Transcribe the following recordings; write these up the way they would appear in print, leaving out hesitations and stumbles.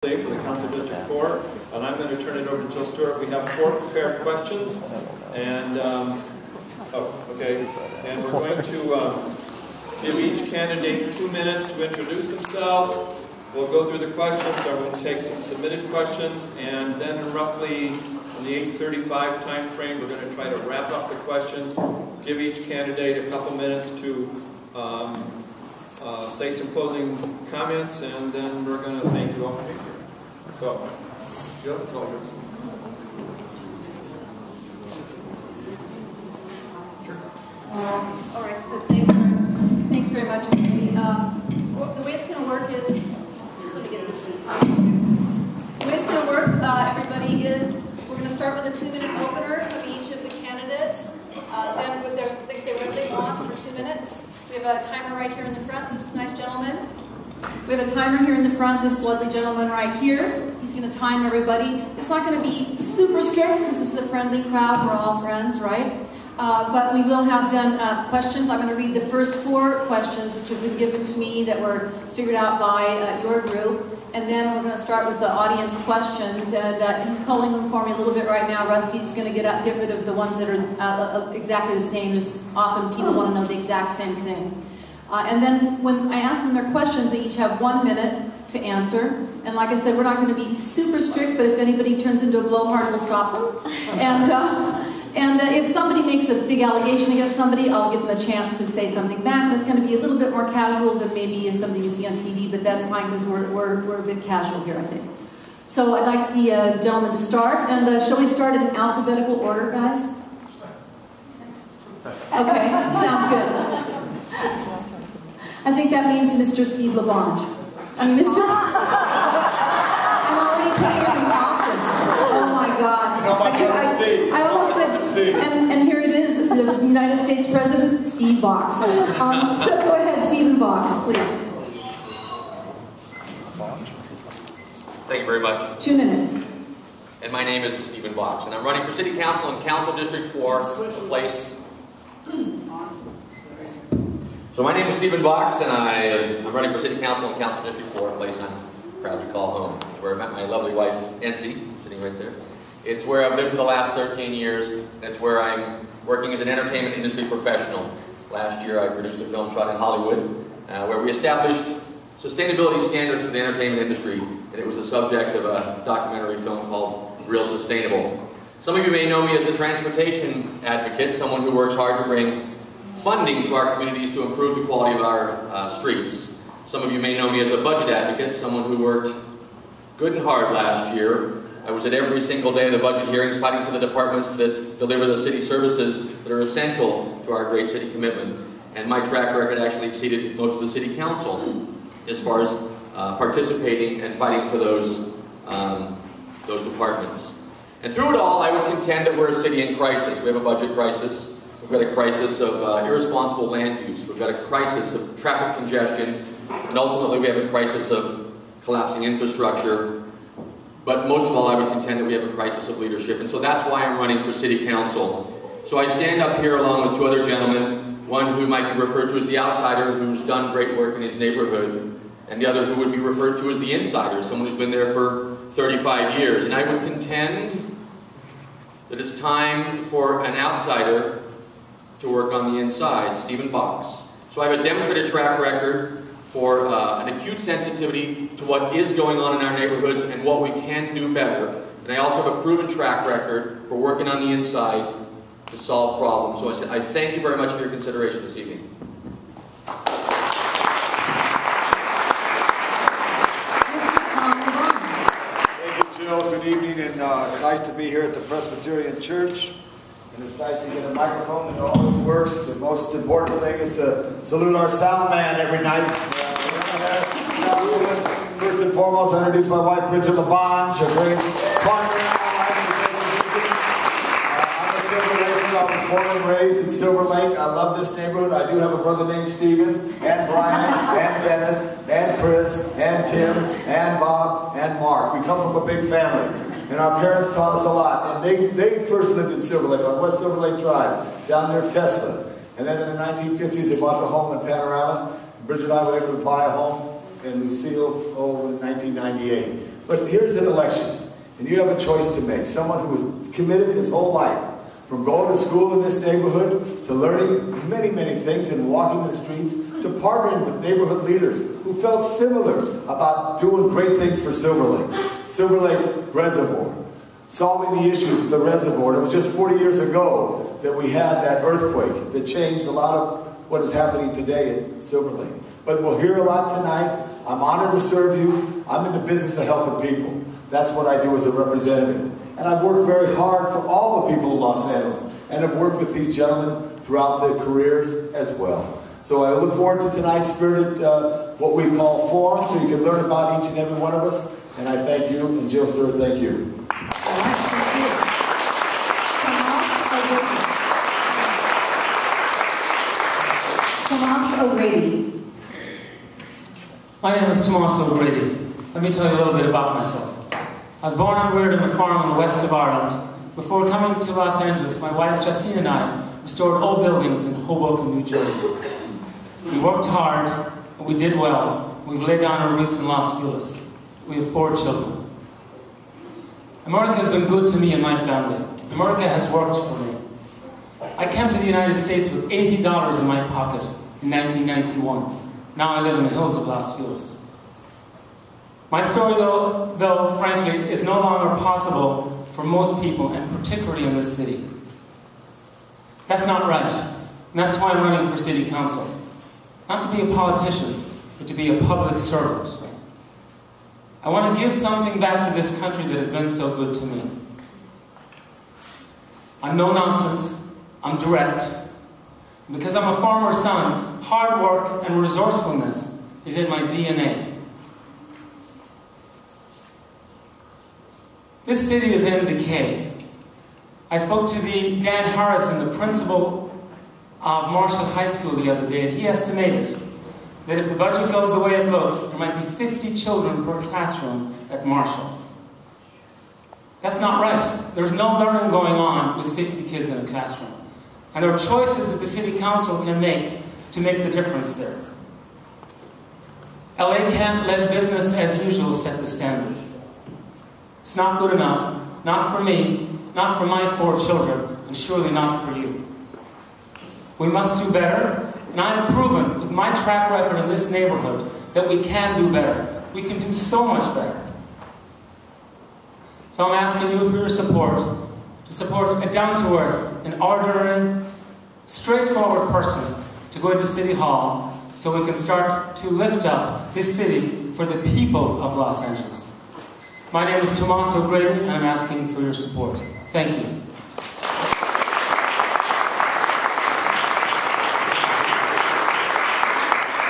For the Council District 4, and I'm going to turn it over to Jill Stewart. We have 4 prepared questions, and and we're going to give each candidate 2 minutes to introduce themselves. We'll go through the questions. I'm going to take some submitted questions, and then roughly in the 8:35 time frame, we're going to try to wrap up the questions, give each candidate a couple minutes to say some closing comments, and then we're going to thank you all for being here. So, Jill, it's all yours. Sure. All right, so thanks very much. The way it's going to work is, just let me get this. The way it's going to work, everybody, is we're going to start with a 2-minute opener of each of the candidates. Then they can say whatever they want for 2 minutes. We have a timer right here in the front, this nice gentleman. We have a timer here in the front, this lovely gentleman right here. He's going to time everybody. It's not going to be super strict because this is a friendly crowd. We're all friends, right? But we will have then questions. I'm going to read the first 4 questions which have been given to me that were figured out by your group. And then we're going to start with the audience questions. And he's culling them for me a little bit right now. Rusty's going to get rid of the ones that are exactly the same. There's often people want to know the exact same thing. And then when I ask them their questions, they each have 1 minute to answer. And like I said, we're not going to be super strict, but if anybody turns into a blowhard, we'll stop them. And if somebody makes a big allegation against somebody, I'll give them a chance to say something back. And it's going to be a little bit more casual than maybe something you see on TV, but that's fine because we're a bit casual here, I think. So I'd like the gentleman to start. And shall we start in alphabetical order, guys? Okay, sounds good. I think that means Mr. Steve LaBonge. I mean, Mr. I'm already 2 years in office. Oh my God. I almost said, Steve. And here it is, the United States President, Steve Box. So go ahead, Stephen Box, please. Thank you very much. 2 minutes. And my name is Stephen Box, and I'm running for City Council in Council District 4, a place. So my name is Stephen Box, and I'm running for City Council in Council District 4, a place I'm proud to call home. It's where I met my lovely wife, Nancy, sitting right there. It's where I've lived for the last 13 years. It's where I'm working as an entertainment industry professional. Last year I produced a film shot in Hollywood, where we established sustainability standards for the entertainment industry, and it was the subject of a documentary film called Real Sustainable. Some of you may know me as the transportation advocate, someone who works hard to bring funding to our communities to improve the quality of our streets. Some of you may know me as a budget advocate, someone who worked good and hard last year. I was at every single day of the budget hearings fighting for the departments that deliver the city services that are essential to our great city commitment. And my track record actually exceeded most of the city council as far as participating and fighting for those departments. And through it all, I would contend that we're a city in crisis. We have a budget crisis. We've got a crisis of irresponsible land use. We've got a crisis of traffic congestion. And ultimately, we have a crisis of collapsing infrastructure. But most of all, I would contend that we have a crisis of leadership. And so that's why I'm running for City Council. So I stand up here along with 2 other gentlemen, one who might be referred to as the outsider, who's done great work in his neighborhood, and the other who would be referred to as the insider, someone who's been there for 35 years. And I would contend that it's time for an outsider to work on the inside, Stephen Box. So I have a demonstrated track record for an acute sensitivity to what is going on in our neighborhoods and what we can do better. And I also have a proven track record for working on the inside to solve problems. So I thank you very much for your consideration this evening. Thank you, Jill. Good evening, and it's nice to be here at the Presbyterian Church. And it's nice to get a microphone that always works. The most important thing is to salute our sound man every night. First and foremost, I introduce my wife, LaBonge, a great partner. I'm a Silver Laker. I was born and raised in Silver Lake. I love this neighborhood. I do have a brother named Stephen, and Brian, and Dennis, and Chris, and Tim, and Bob, and Mark. We come from a big family. And our parents taught us a lot. And they first lived in Silver Lake, on West Silver Lake Drive, down near Tesla. And then in the 1950s, they bought the home in Panorama. Bridget and I were able to buy a home in Lucille in 1998. But here's an election, and you have a choice to make. Someone who was committed his whole life, from going to school in this neighborhood, to learning many, many things and walking the streets, to partnering with neighborhood leaders who felt similar about doing great things for Silver Lake Reservoir, solving the issues of the reservoir. It was just 40 years ago that we had that earthquake that changed a lot of what is happening today at Silver Lake. But we'll hear a lot tonight. I'm honored to serve you. I'm in the business of helping people. That's what I do as a representative. And I've worked very hard for all the people of Los Angeles, and have worked with these gentlemen throughout their careers as well. So I look forward to tonight's spirited, what we call forum, so you can learn about each and every one of us. And I thank you, and Jill Stewart, thank you. Tomas O'Grady. My name is Tomas O'Grady. Let me tell you a little bit about myself. I was born and reared on a farm in the west of Ireland. Before coming to Los Angeles, my wife Justine and I restored old buildings in Hoboken, New Jersey. We worked hard, and we did well. We've laid down our roots in Los Feliz. We have 4 children. America has been good to me and my family. America has worked for me. I came to the United States with $80 in my pocket in 1991. Now I live in the hills of Los Feliz. My story, though, frankly, is no longer possible for most people, and particularly in this city. That's not right. And that's why I'm running for city council. Not to be a politician, but to be a public servant. I want to give something back to this country that has been so good to me. I'm no nonsense. I'm direct. And because I'm a farmer's son, hard work and resourcefulness is in my DNA. This city is in decay. I spoke to Dan Harrison, the principal of Marshall High School the other day, and he estimated that if the budget goes the way it looks, there might be 50 children per classroom at Marshall. That's not right. There's no learning going on with 50 kids in a classroom. And there are choices that the city council can make to make the difference there. LA can't let business as usual set the standard. It's not good enough, not for me, not for my 4 children, and surely not for you. We must do better, and I have proven with my track record in this neighborhood that we can do better. We can do so much better. So I'm asking you for your support, to support a down-to-earth, an ordinary, straightforward person to go into City Hall so we can start to lift up this city for the people of Los Angeles. My name is Tomas O'Grady, and I'm asking for your support. Thank you.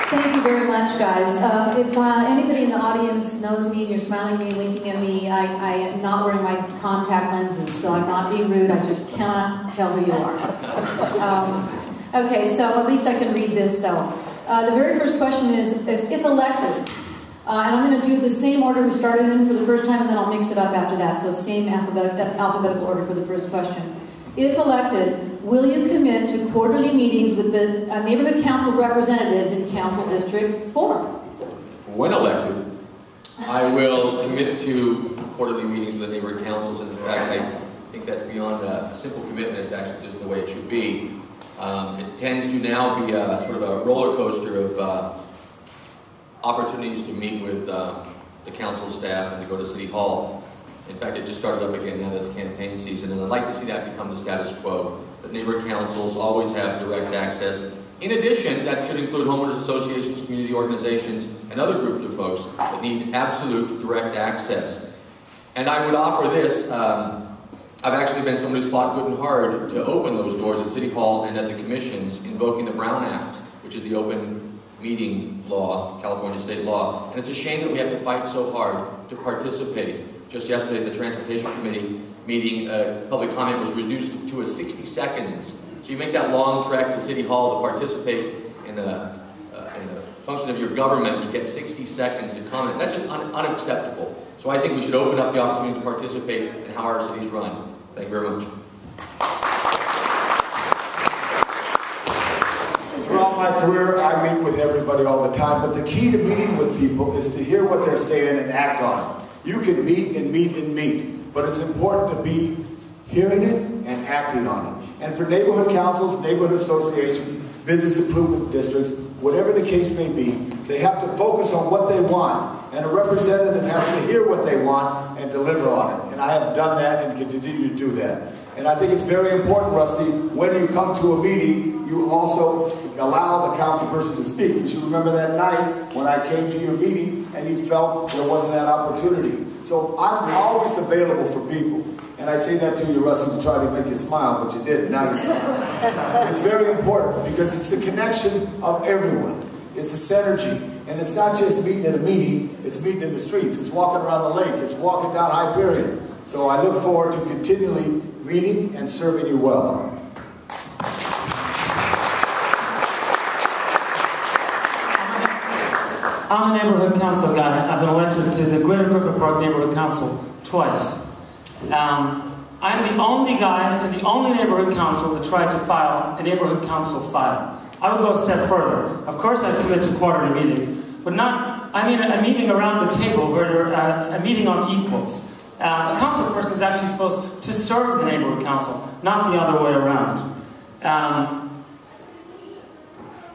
Thank you very much, guys. If anybody in the audience knows me and you're smiling at me, winking at me, I am not wearing my contact lenses, so I'm not being rude. I just cannot tell who you are. Okay, so at least I can read this, though. The very first question is, if elected, and I'm going to do the same order we started in for the first time, and then I'll mix it up after that. So same alphabetical order for the first question. If elected, will you commit to quarterly meetings with the neighborhood council representatives in Council District 4? When elected, I will commit to quarterly meetings with the neighborhood councils. And in fact, I think that's beyond a simple commitment. It's actually just the way it should be. It tends to now be a sort of a roller coaster of opportunities to meet with the council staff and to go to City Hall. In fact, it just started up again now that it's campaign season, and I'd like to see that become the status quo. That neighborhood councils always have direct access. In addition, that should include homeowners associations, community organizations, and other groups of folks that need absolute direct access. And I would offer this, I've actually been someone who's fought good and hard to open those doors at City Hall and at the commissions, invoking the Brown Act, which is the open meeting law, California state law. And it's a shame that we have to fight so hard to participate. Just yesterday at the Transportation Committee meeting, public comment was reduced to 60 seconds. So you make that long trek to City Hall to participate in the function of your government, you get 60 seconds to comment. That's just unacceptable. So I think we should open up the opportunity to participate in how our cities run. Thank you very much. Throughout my career, I meet with everybody all the time, but the key to meeting with people is to hear what they're saying and act on it. You can meet and meet and meet, but it's important to be hearing it and acting on it. And for neighborhood councils, neighborhood associations, business improvement districts, whatever the case may be, they have to focus on what they want. And a representative has to hear what they want and deliver on it. And I have done that and continue to do that. And I think it's very important, Rusty, when you come to a meeting, you also allow the council person to speak. Because you remember that night when I came to your meeting and you felt there wasn't that opportunity. So I'm always available for people. And I say that to you, Rusty, to try to make you smile, but you didn't. Now you smile. It's very important because it's the connection of everyone. It's a synergy. And it's not just meeting at a meeting, it's meeting in the streets. It's walking around the lake. It's walking down Hyperion. So I look forward to continually meeting and serving you well. I'm a neighborhood council guy. I've been elected to the Greater Griffith Park Neighborhood Council twice. I'm the only guy in the only neighborhood council that tried to file a neighborhood council file. I would go a step further. Of course, I'd commit to quarterly meetings, but not, I mean, a meeting around the table where you're a meeting of equals. A council person is actually supposed to serve the neighborhood council, not the other way around.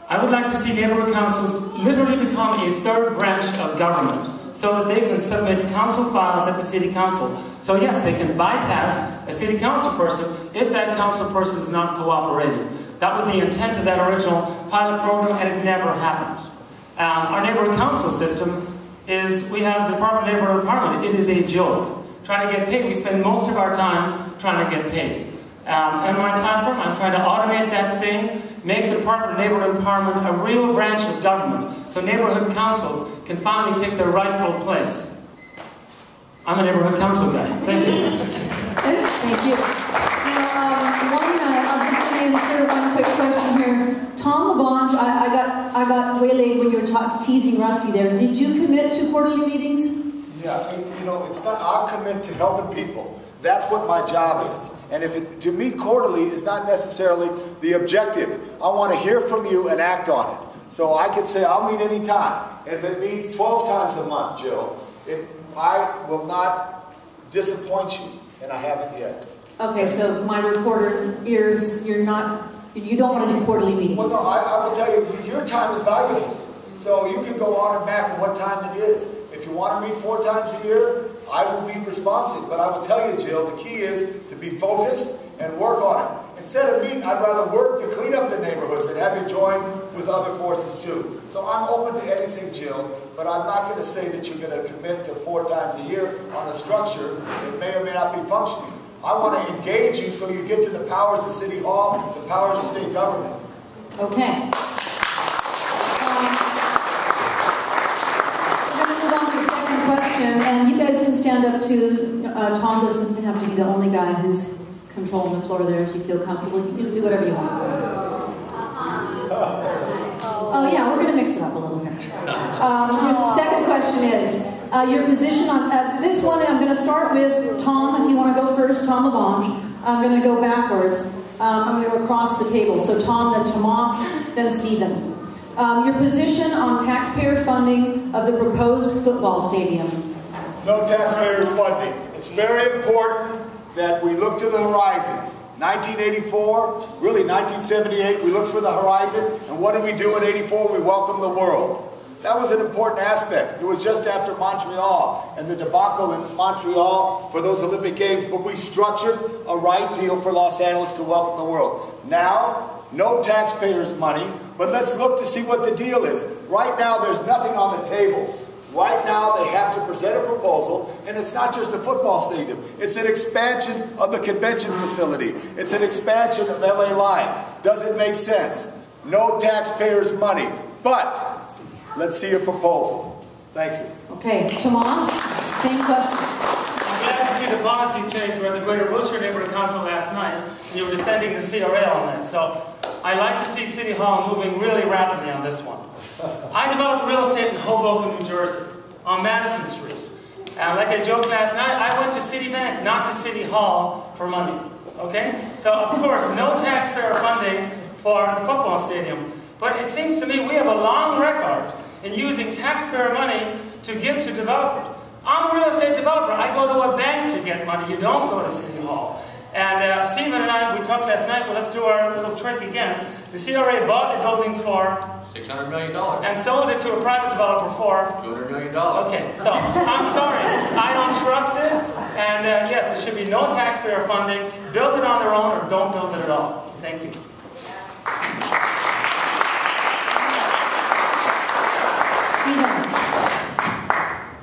I would like to see neighborhood councils literally become a third branch of government so that they can submit council files at the city council. So yes, they can bypass a city council person if that council person is not cooperating. That was the intent of that original pilot program, and it never happened. Our neighborhood council system is, we have the Department of Neighborhood Empowerment. It is a joke. Trying to get paid, we spend most of our time trying to get paid. And my platform, I'm trying to automate that thing, make the Department of Neighborhood Empowerment a real branch of government, so neighborhood councils can finally take their rightful place. I'm a neighborhood council guy. Thank you. Thank you. Now, I'm just going to insert one quick question here. Tom LaBonge, I got waylaid when you were teasing Rusty there. Did you commit to quarterly meetings? Yeah, you know, it's not, I'll commit to helping people. That's what my job is. And to meet quarterly is not necessarily the objective. I want to hear from you and act on it. So I could say, I'll meet any time. And if it meets 12 times a month, Jill, I will not disappoint you, and I haven't yet. Okay, so my reporter ears, you don't want to do quarterly meetings. Well, no, I will tell you, your time is valuable. So you can go on and back on what time it is. If you want to meet 4 times a year, I will be responsive. But I will tell you, Jill, the key is to be focused and work on it. Instead of meeting, I'd rather work to clean up the neighborhoods and have you join with other forces too. So I'm open to anything, Jill, but I'm not going to say that you're going to commit to 4 times a year on a structure that may or may not be functioning. I want to engage you so you get to the powers of City Hall, the powers of state government. Okay. Question, and you guys can stand up to, Tom doesn't have to be the only guy who's controlling the floor there if you feel comfortable. You can do whatever you want. Oh yeah, we're going to mix it up a little here. The second question is, your position on, this one I'm going to start with Tom, if you want to go first, Tom LaBonge. I'm going to go backwards. I'm going to go across the table. So Tom, then Tomas, then Stephen. Your position on taxpayer funding of the proposed football stadium. No taxpayers funding. It's very important that we look to the horizon. 1984, really 1978, we looked for the horizon, and what did we do in 84? We welcomed the world. That was an important aspect. It was just after Montreal and the debacle in Montreal for those Olympic Games, but we structured a right deal for Los Angeles to welcome the world. Now, no taxpayers' money, but let's look to see what the deal is. Right now, there's nothing on the table. Right now, they have to present a proposal, and it's not just a football stadium. It's an expansion of the convention facility. It's an expansion of LA Live. Does it make sense? No taxpayers' money, but let's see a proposal. Thank you. Okay, Tomas, same question. I'm glad to see the policy change. We were at the Greater Wilshire Neighborhood Council last night, and you were defending the CRA on that. So I like to see City Hall moving really rapidly on this one. I developed real estate in Hoboken, New Jersey, on Madison Street. And like I joked last night, I went to Citibank, not to City Hall, for money. Okay? So, of course, no taxpayer funding for the football stadium. But it seems to me we have a long record in using taxpayer money to give to developers. I'm a real estate developer. I go to a bank to get money. You don't go to City Hall. And Stephen and I, we talked last night, well, let's do our little trick again. The CRA bought the building for $600 million. and sold it to a private developer for $200 million. Okay, so I'm sorry, I don't trust it, and yes, there should be no taxpayer funding. Build it on their own or don't build it at all. Thank you.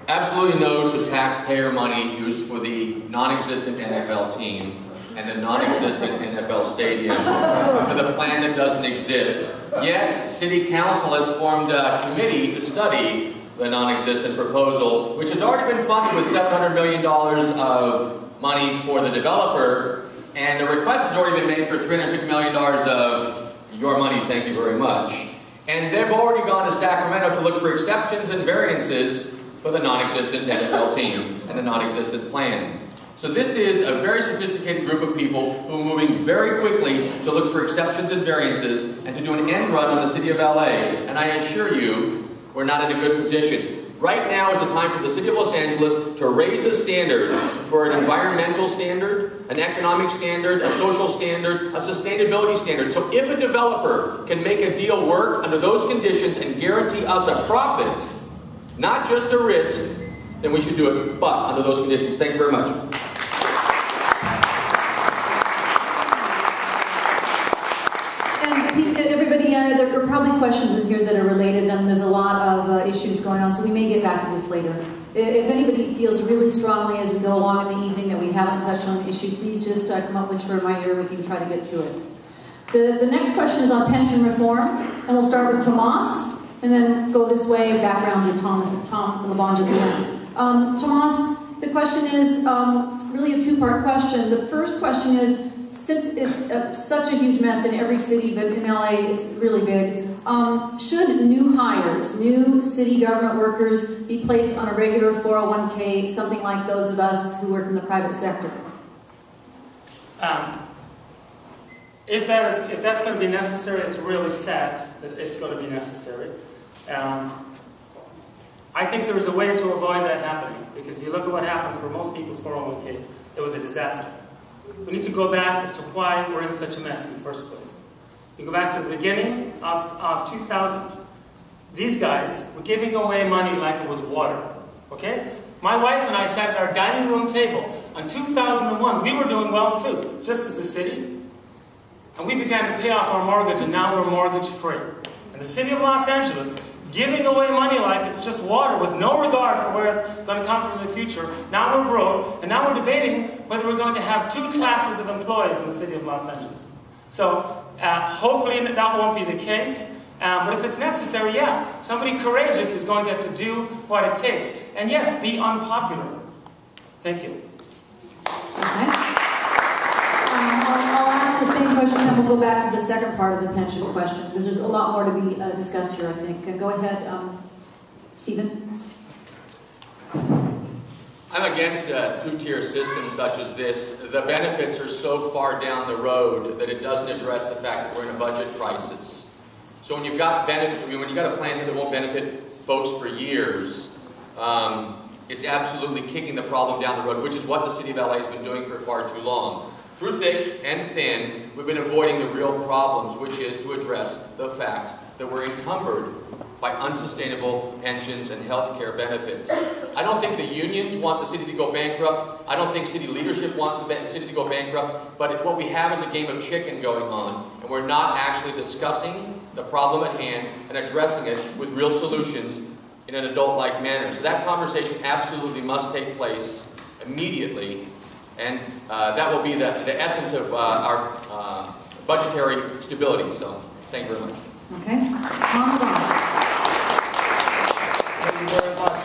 Absolutely no to taxpayer money used for the non-existent NFL team and the non-existent NFL stadium for the plan that doesn't exist. Yet, City Council has formed a committee to study the non-existent proposal, which has already been funded with $700 million of money for the developer, and the request has already been made for $350 million of your money, thank you very much. And they've already gone to Sacramento to look for exceptions and variances for the non-existent NFL team and the non-existent plan. So this is a very sophisticated group of people who are moving very quickly to look for exceptions and variances and to do an end run on the City of LA. And I assure you, we're not in a good position. Right now is the time for the City of Los Angeles to raise the standard for an environmental standard, an economic standard, a social standard, a sustainability standard. So if a developer can make a deal work under those conditions and guarantee us a profit, not just a risk, then we should do it, but under those conditions. Thank you very much. And everybody, there are probably questions in here that are related, and there's a lot of issues going on, so we may get back to this later. If anybody feels really strongly as we go along in the evening that we haven't touched on the issue, please just come up, whisper in my ear, we can try to get to it. The next question is on pension reform, and we'll start with Tomas, and then go this way, back around to LaBonge at the end. Tomas, the question is really a two-part question. The first question is, since it's such a huge mess in every city, but in LA it's really big, should new hires, new city government workers, be placed on a regular 401k, something like those of us who work in the private sector? If that's going to be necessary, it's really sad that it's going to be necessary. I think there is a way to avoid that happening, because if you look at what happened for most people's 401ks, it was a disaster. We need to go back as to why we're in such a mess in the first place. You go back to the beginning of 2000. These guys were giving away money like it was water. Okay? My wife and I sat at our dining room table. In 2001, we were doing well too, just as the city. And we began to pay off our mortgage, and now we're mortgage free. And the city of Los Angeles, giving away money like it's just water with no regard for where it's going to come from in the future. Now we're broke, and now we're debating whether we're going to have two classes of employees in the city of Los Angeles. So hopefully that won't be the case. But if it's necessary, yeah, somebody courageous is going to have to do what it takes. And yes, be unpopular. Thank you. Okay. I'll ask the same question, and we'll go back to the second part of the pension question, because there's a lot more to be discussed here, I think. Go ahead, Stephen. I'm against a two-tier system such as this. The benefits are so far down the road that it doesn't address the fact that we're in a budget crisis. So when you've got when you've got a plan that won't benefit folks for years, it's absolutely kicking the problem down the road, which is what the City of LA has been doing for far too long. Through thick and thin, we've been avoiding the real problems, which is to address the fact that we're encumbered by unsustainable pensions and health care benefits. I don't think the unions want the city to go bankrupt. I don't think city leadership wants the city to go bankrupt. But what we have is a game of chicken going on, and we're not actually discussing the problem at hand and addressing it with real solutions in an adult-like manner. So that conversation absolutely must take place immediately. And that will be the essence of our budgetary stability. So, thank you very much. Okay. Thank you very much.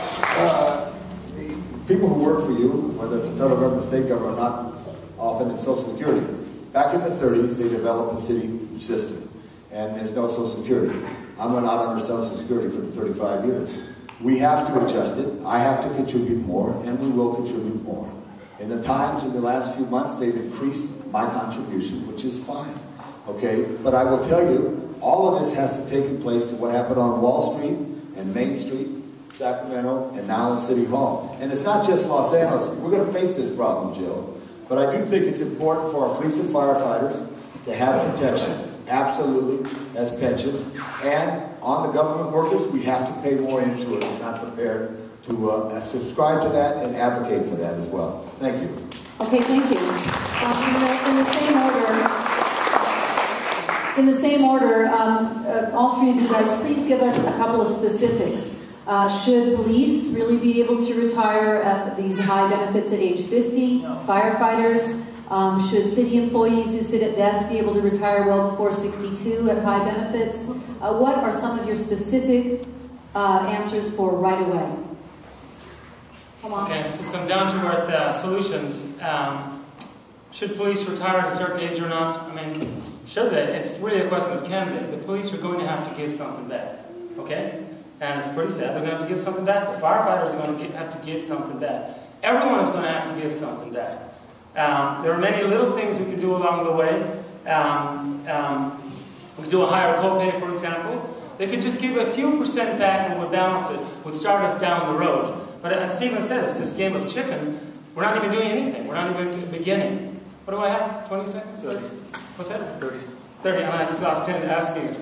The people who work for you, whether it's the federal government, state government, or not often in Social Security, back in the 30s, they developed a city system, and there's no Social Security. I'm not under Social Security for 35 years. We have to adjust it. I have to contribute more, and we will contribute more. In the times, in the last few months, they've increased my contribution, which is fine, okay? But I will tell you, all of this has to take place to what happened on Wall Street and Main Street Sacramento, and now in City Hall. And it's not just Los Angeles. We're going to face this problem, Jill. But I do think it's important for our police and firefighters to have protection, absolutely, as pensions. And on the government workers, we have to pay more into it. We're not prepared to subscribe to that and advocate for that as well. Thank you. Okay, thank you. In the same order, all three of you guys, please give us a couple of specifics. Should police really be able to retire at these high benefits at age 50? No. Firefighters? Should city employees who sit at desks be able to retire well before 62 at high benefits? What are some of your specific answers for right away? Tomas. Okay, so some down-to-earth solutions. Should police retire at a certain age or not? I mean, should they? It's really a question of can they. The police are going to have to give something back, okay? And it's pretty sad. They're going to have to give something back. The firefighters are going to have to give something back. Everyone is going to have to give something back. There are many little things we can do along the way. We could do a higher copay, for example. They could just give a few percent back and would balance it, would start us down the road. But as Stephen said, it's this game of chicken. We're not even doing anything. We're not even beginning. What do I have? 20 seconds? 30. What's that? 30. 30, and I just lost 10 asking it.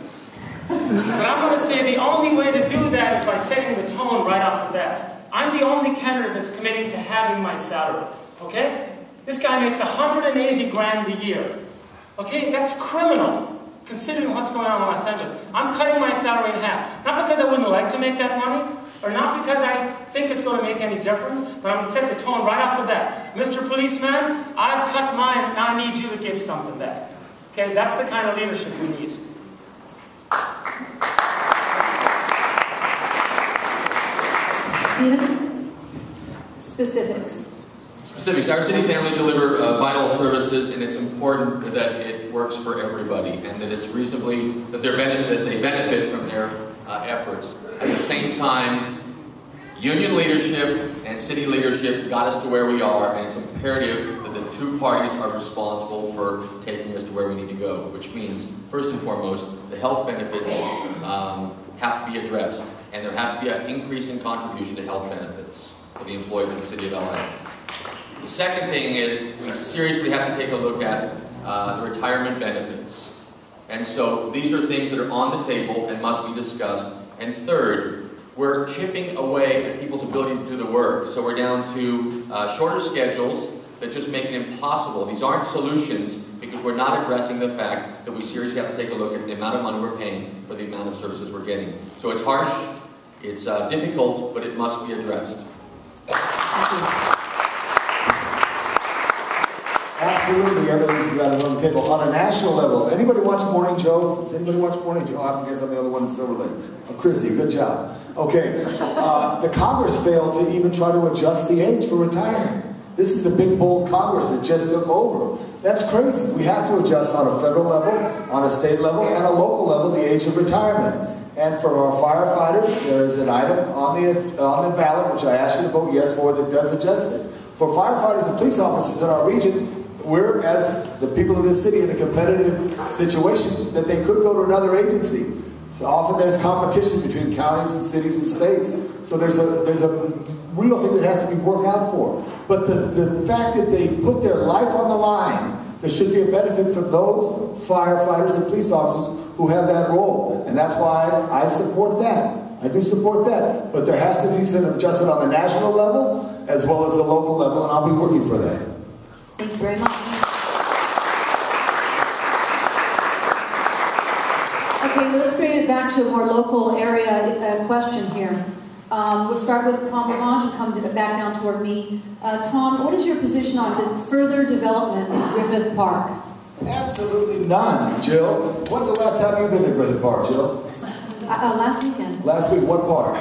But I'm going to say the only way to do that is by setting the tone right off the bat. I'm the only candidate that's committing to having my salary. Okay? This guy makes 180 grand a year. Okay? That's criminal, considering what's going on in Los Angeles. I'm cutting my salary in half. Not because I wouldn't like to make that money, or not because I think it's going to make any difference, but I'm going to set the tone right off the bat. Mr. Policeman, I've cut mine, now I need you to give something back. Okay? That's the kind of leadership we need. Stephen? Specifics. Specifics. Our city family deliver vital services, and it's important that it works for everybody, and that it's reasonably that they benefit from their efforts. At the same time, union leadership and city leadership got us to where we are, and it's imperative that the two parties are responsible for taking us to where we need to go. Which means, first and foremost, the health benefits have to be addressed, and there has to be an increase in contribution to health benefits for the employees of the city of LA. The second thing is we seriously have to take a look at the retirement benefits. And so these are things that are on the table and must be discussed. And third, we're chipping away at people's ability to do the work. So we're down to shorter schedules that just make it impossible. These aren't solutions because we're not addressing the fact that we seriously have to take a look at the amount of money we're paying for the amount of services we're getting. So it's harsh, it's difficult, but it must be addressed. Absolutely, everything's got it on the table. On a national level, anybody watch Morning Joe? Does anybody watch Morning Joe? I guess I'm the only one in Silver Lake. Oh, Chrissy, good job. Okay, the Congress failed to even try to adjust the age for retirement. This is the big, bold Congress that just took over. That's crazy. We have to adjust on a federal level, on a state level, and a local level the age of retirement. And for our firefighters, there is an item on the ballot, which I asked you to vote yes for, that does adjust it. For firefighters and police officers in our region, we're, as the people of this city, in a competitive situation that they could go to another agency. So often there's competition between counties and cities and states. So there's a real thing that has to be worked out for. But the fact that they put their life on the line, there should be a benefit for those firefighters and police officers who have that role. And that's why I support that. I do support that. But there has to be some adjustment on the national level as well as the local level, and I'll be working for that. Thank you very much. Okay, let's bring it back to a more local area question here. We'll start with Tom LaBonge and come back down toward me. Tom, what is your position on the further development of Griffith Park? Absolutely none, Jill. When's the last time you've been to Griffith Park, Jill? Last weekend. Last week, what park?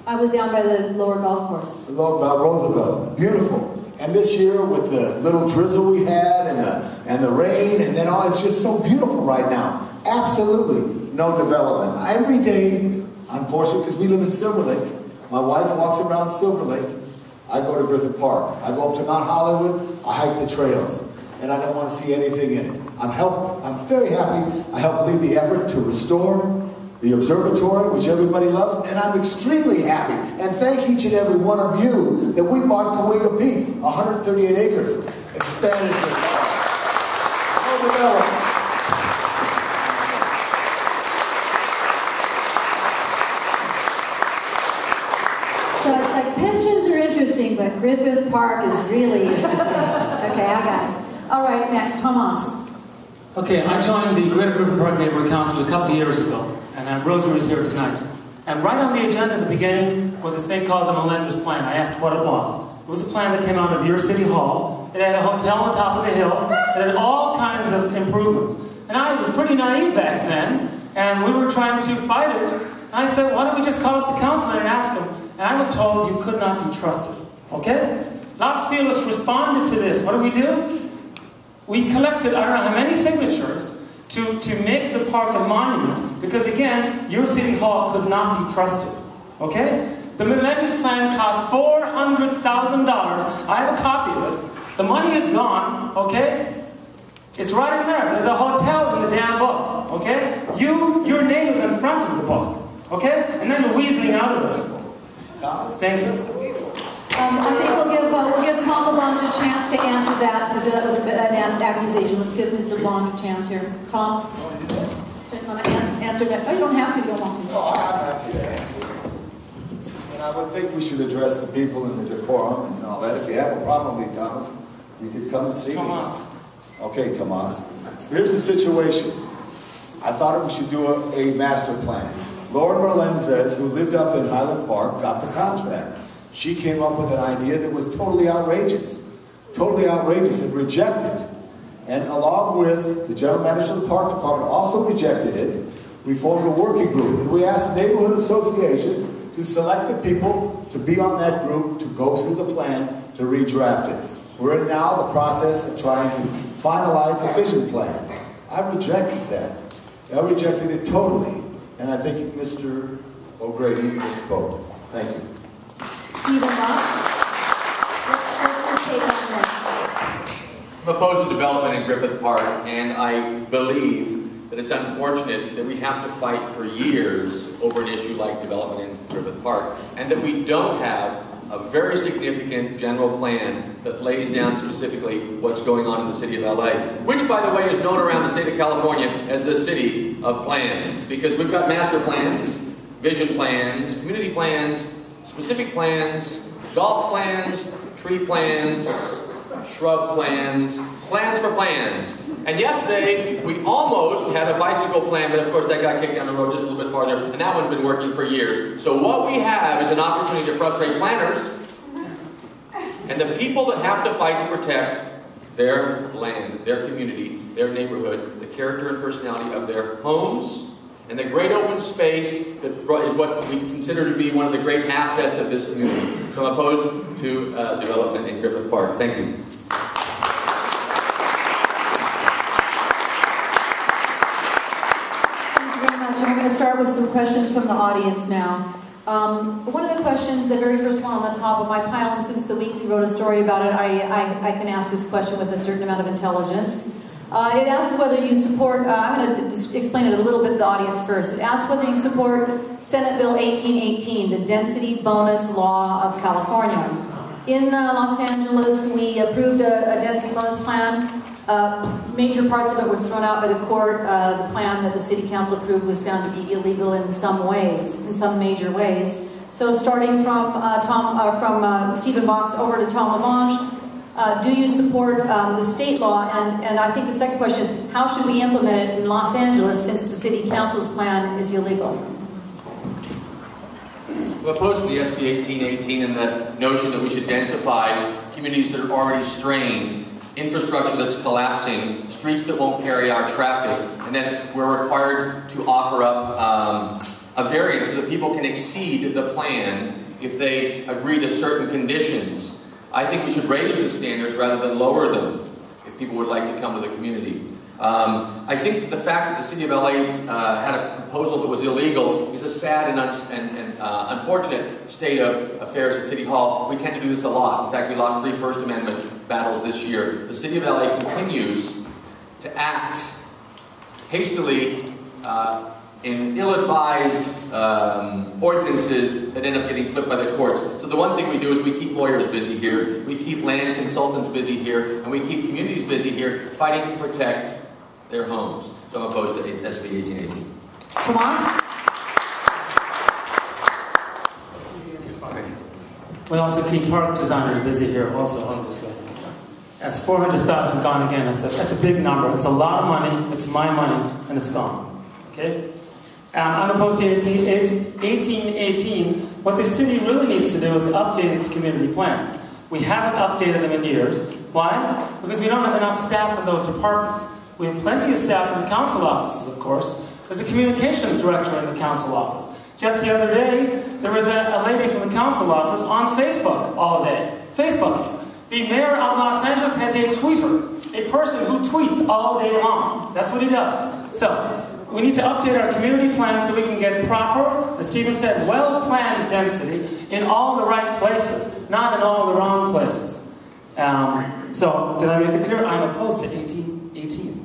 I was down by the lower golf course. Roosevelt. Beautiful. And this year, with the little drizzle we had and the rain, and then all, it's just so beautiful right now. Absolutely no development. Every day, unfortunately, because we live in Silver Lake, my wife walks around Silver Lake, I go to Griffith Park. I go up to Mount Hollywood, I hike the trails, and I don't want to see anything in it. I'm very happy I helped lead the effort to restore the observatory, which everybody loves, and I'm extremely happy. And thank each and every one of you that we bought Cahuenga Peak, 138 acres, expanded to developed. So it's like pensions are interesting, but Griffith Park is really interesting. Okay, I got it. All right, next, Tomas. Okay, I joined the Greater Griffith Park Neighborhood Council a couple of years ago, and Rosemary's here tonight. And right on the agenda at the beginning was a thing called the Melendres Plan. I asked what it was. It was a plan that came out of your city hall. It had a hotel on top of the hill. It had all kinds of improvements. And I was pretty naive back then, and we were trying to fight it. And I said, why don't we just call up the councilman and ask him? And I was told you could not be trusted. Okay? Los Feliz responded to this. What did we do? We collected, I don't know how many signatures to make the park a monument, because again, your city hall could not be trusted. Okay? The Melendres Plan cost $400,000. I have a copy of it. The money is gone, okay? It's right in there. There's a hotel in the damn book, okay? Your name is in front of the book, okay? And then you're weaseling out of it. Thank you. I think we'll give Tom LaBonge a chance to answer that, because that was an accusation. Let's give Mr. LaBonge a chance here. Tom? You want to answer that? Oh, you don't have to if you don't want to. Oh, I'm happy to answer. And I would think we should address the people in the decorum and all that. If you have a problem with me, Thomas, you could come and see Tomas. me. Okay, Tomas. Here's the situation. I thought we should do a master plan. Laura Melendres, who lived up in Highland Park, got the contract. She came up with an idea that was totally outrageous and rejected. And along with the general manager of the park department also rejected it, we formed a working group. And we asked neighborhood associations to select the people to be on that group, to go through the plan, to redraft it. We're in now the process of trying to finalize the vision plan. I rejected that. I rejected it totally. And I think Mr. O'Grady misspoke. Thank you. Stephen Ross? What's your take on this? I'm opposed to development in Griffith Park, and I believe that it's unfortunate that we have to fight for years over an issue like development in Griffith Park, and that we don't have a very significant general plan that lays down specifically what's going on in the city of LA, which, by the way, is known around the state of California as the city of plans, because we've got master plans, vision plans, community plans, specific plans, golf plans, tree plans, shrub plans, plans for plans. And yesterday, we almost had a bicycle plan, but of course that got kicked down the road just a little bit farther, and that one's been working for years. So what we have is an opportunity to frustrate planners and the people that have to fight to protect their land, their community, their neighborhood, the character and personality of their homes, and the great open space that is what we consider to be one of the great assets of this community. So I'm opposed to development in Griffith Park. Thank you. I'm going to start with some questions from the audience now. One of the questions, the very first one on the top of my pile, and since the Weekly wrote a story about it, I can ask this question with a certain amount of intelligence. It asks whether you support, I'm going to just explain it a little bit to the audience first. It asks whether you support Senate Bill 1818, the Density Bonus Law of California. In Los Angeles, we approved a density bonus plan. Major parts of it were thrown out by the court. The plan that the city council approved was found to be illegal in some ways, in some major ways. So starting from Stephen Box over to Tom LaBonge, do you support the state law? And I think the second question is, how should we implement it in Los Angeles since the city council's plan is illegal? I'm opposed to the SB 1818 and the notion that we should densify communities that are already strained, infrastructure that's collapsing, streets that won't carry our traffic, and then we're required to offer up a variance so that people can exceed the plan if they agree to certain conditions. I think we should raise the standards rather than lower them if people would like to come to the community. I think that the fact that the city of LA had a proposal that was illegal is a sad and unfortunate state of affairs at City Hall. We tend to do this a lot. In fact, we lost 3 First Amendment battles this year. The city of LA continues to act hastily in ill-advised ordinances that end up getting flipped by the courts. So the one thing we do is we keep lawyers busy here, we keep land consultants busy here, and we keep communities busy here fighting to protect their homes. So I'm opposed to SB 1818. Tomas? We also keep park designers busy here also, obviously. That's 400,000 gone again. That's a big number. It's a lot of money. It's my money, and it's gone. Okay? I'm opposed to 1818. What the city really needs to do is update its community plans. We haven't updated them in years. Why? Because we don't have enough staff in those departments. We have plenty of staff in the council offices, of course. There's a communications director in the council office. Just the other day, there was a lady from the council office on Facebook all day. Facebooking. The mayor of Los Angeles has a tweeter. A person who tweets all day long. That's what he does. So, we need to update our community plans so we can get proper, as Stephen said, well-planned density in all the right places, not in all the wrong places. So, did I make it clear? I'm opposed to 1818.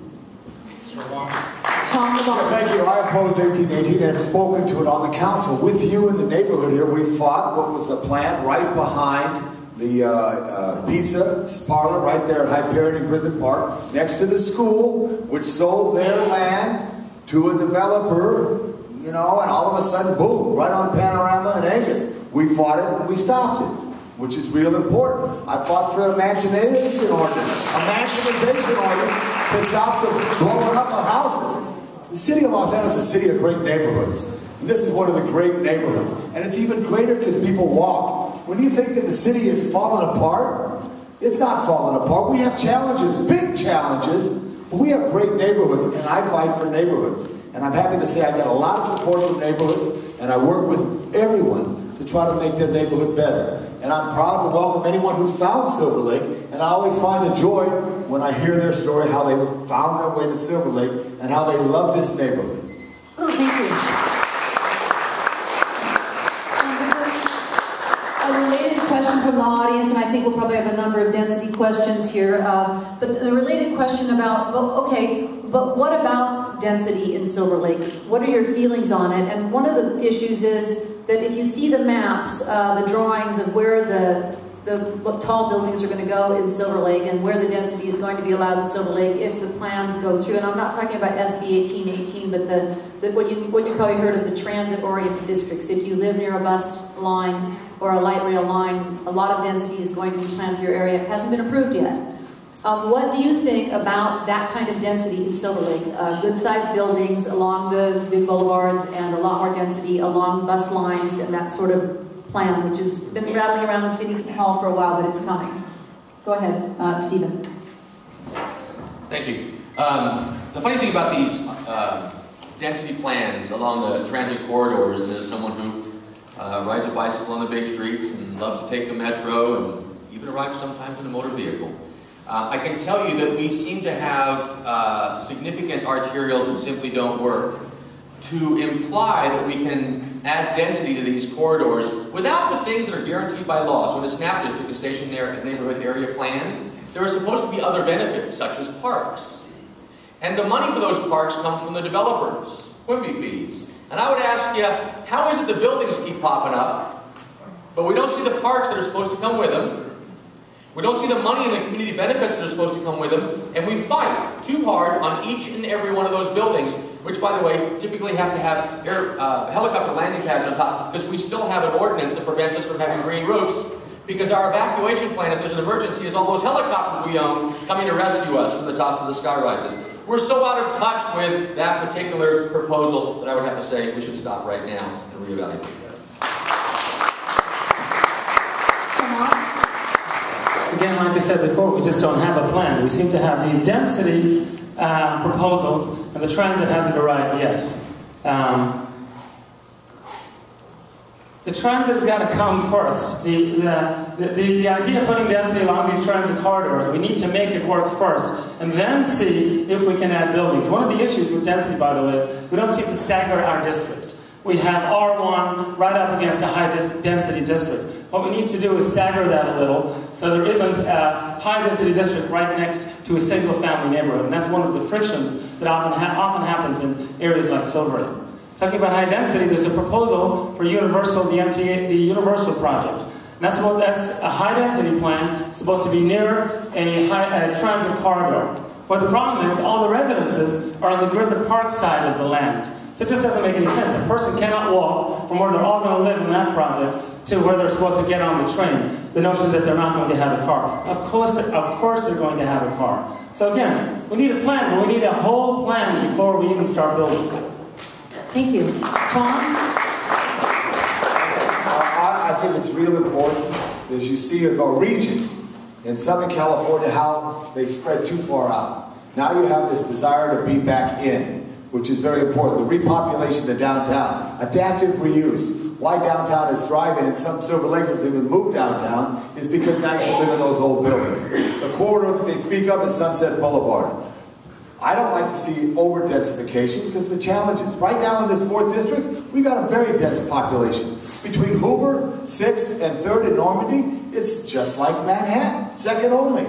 Thank you. I oppose 1818 and have spoken to it on the council. With you in the neighborhood here, we fought what was a plant right behind the pizza parlor right there at Hyperion and Griffith Park, next to the school, which sold their land to a developer, you know, and all of a sudden, boom, right on Panorama and Angus. We fought it and we stopped it, which is real important. I fought for a mansionization ordinance to stop the blowing up of houses. The city of Los Angeles is a city of great neighborhoods. And this is one of the great neighborhoods. And it's even greater because people walk. When you think that the city is falling apart, it's not falling apart. We have challenges, big challenges, but we have great neighborhoods, and I fight for neighborhoods. And I'm happy to say I get a lot of support from neighborhoods, and I work with everyone to try to make their neighborhood better. And I'm proud to welcome anyone who's found Silver Lake, and I always find a joy when I hear their story, how they found their way to Silver Lake, and how they love this neighborhood. Oh, thank you. A related question from the audience, and I think we'll probably have a number of density questions here, but the related question about, well, okay, but what about density in Silver Lake? What are your feelings on it? And one of the issues is that if you see the maps, the drawings of where the tall buildings are going to go in Silver Lake and where the density is going to be allowed in Silver Lake if the plans go through, and I'm not talking about SB 1818, but what you probably heard of the transit-oriented districts. If you live near a bus line or a light rail line, a lot of density is going to be planned for your area. It hasn't been approved yet. What do you think about that kind of density in Silver Lake? Good-sized buildings along the big boulevards and a lot more density along bus lines and that sort of plan, which has been rattling around the city hall for a while, but it's coming. Go ahead, Stephen. Thank you. The funny thing about these density plans along the transit corridors, and as someone who rides a bicycle on the big streets and loves to take the metro and even arrives sometimes in a motor vehicle, I can tell you that we seem to have significant arterials that simply don't work to imply that we can add density to these corridors without the things that are guaranteed by law. So in a SNAP district, a station neighborhood area plan, there are supposed to be other benefits, such as parks. And the money for those parks comes from the developers, Quimby fees. And I would ask you, how is it the buildings keep popping up, but we don't see the parks that are supposed to come with them? We don't see the money and the community benefits that are supposed to come with them, and we fight too hard on each and every one of those buildings, which, by the way, typically have to have helicopter landing pads on top, because we still have an ordinance that prevents us from having green roofs, because our evacuation plan, if there's an emergency, is all those helicopters we own coming to rescue us from the tops of the sky rises. We're so out of touch with that particular proposal that I would have to say we should stop right now and reevaluate this. Again, like I said before, we just don't have a plan. We seem to have these density proposals, and the transit hasn't arrived yet. The transit has got to come first. The idea of putting density along these transit corridors, we need to make it work first, and then see if we can add buildings. One of the issues with density, by the way, is we don't seem to stagger our districts. We have R1 right up against a high-density district. What we need to do is stagger that a little so there isn't a high-density district right next to a single-family neighborhood. And that's one of the frictions that often happens in areas like Silver Lake. Talking about high density, there's a proposal for Universal, the Universal project. And that's a high density plan, supposed to be near a transit corridor. But the problem is, all the residences are on the Griffith Park side of the land. So it just doesn't make any sense. A person cannot walk from where they're all going to live in that project to where they're supposed to get on the train. The notion that they're not going to have a car. Of course they're going to have a car. So again, we need a plan, but we need a whole plan before we even start building. Thank you. Tom? I think it's real important, as you see as our region in Southern California, how they spread too far out. Now you have this desire to be back in, which is very important. The repopulation of downtown, adaptive reuse. Why downtown is thriving and some Silver Lakers even moved downtown is because now you live in those old buildings. The corridor that they speak of is Sunset Boulevard. I don't like to see over-densification because of the challenges. Right now in this 4th district, we've got a very dense population. Between Hoover, 6th, and 3rd in Normandy, it's just like Manhattan, second only.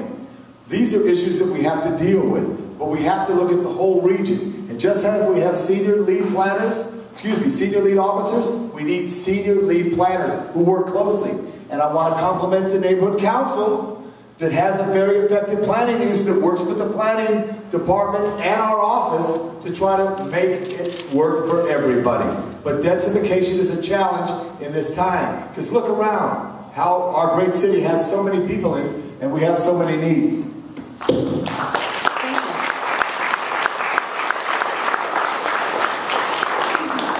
These are issues that we have to deal with, but we have to look at the whole region. And just as we have senior lead planners, senior lead officers, we need senior lead planners who work closely. And I want to compliment the neighborhood council that has a very effective planning use that works with the planning department and our office to try to make it work for everybody. But densification is a challenge in this time. Because look around how our great city has so many people in it, and we have so many needs.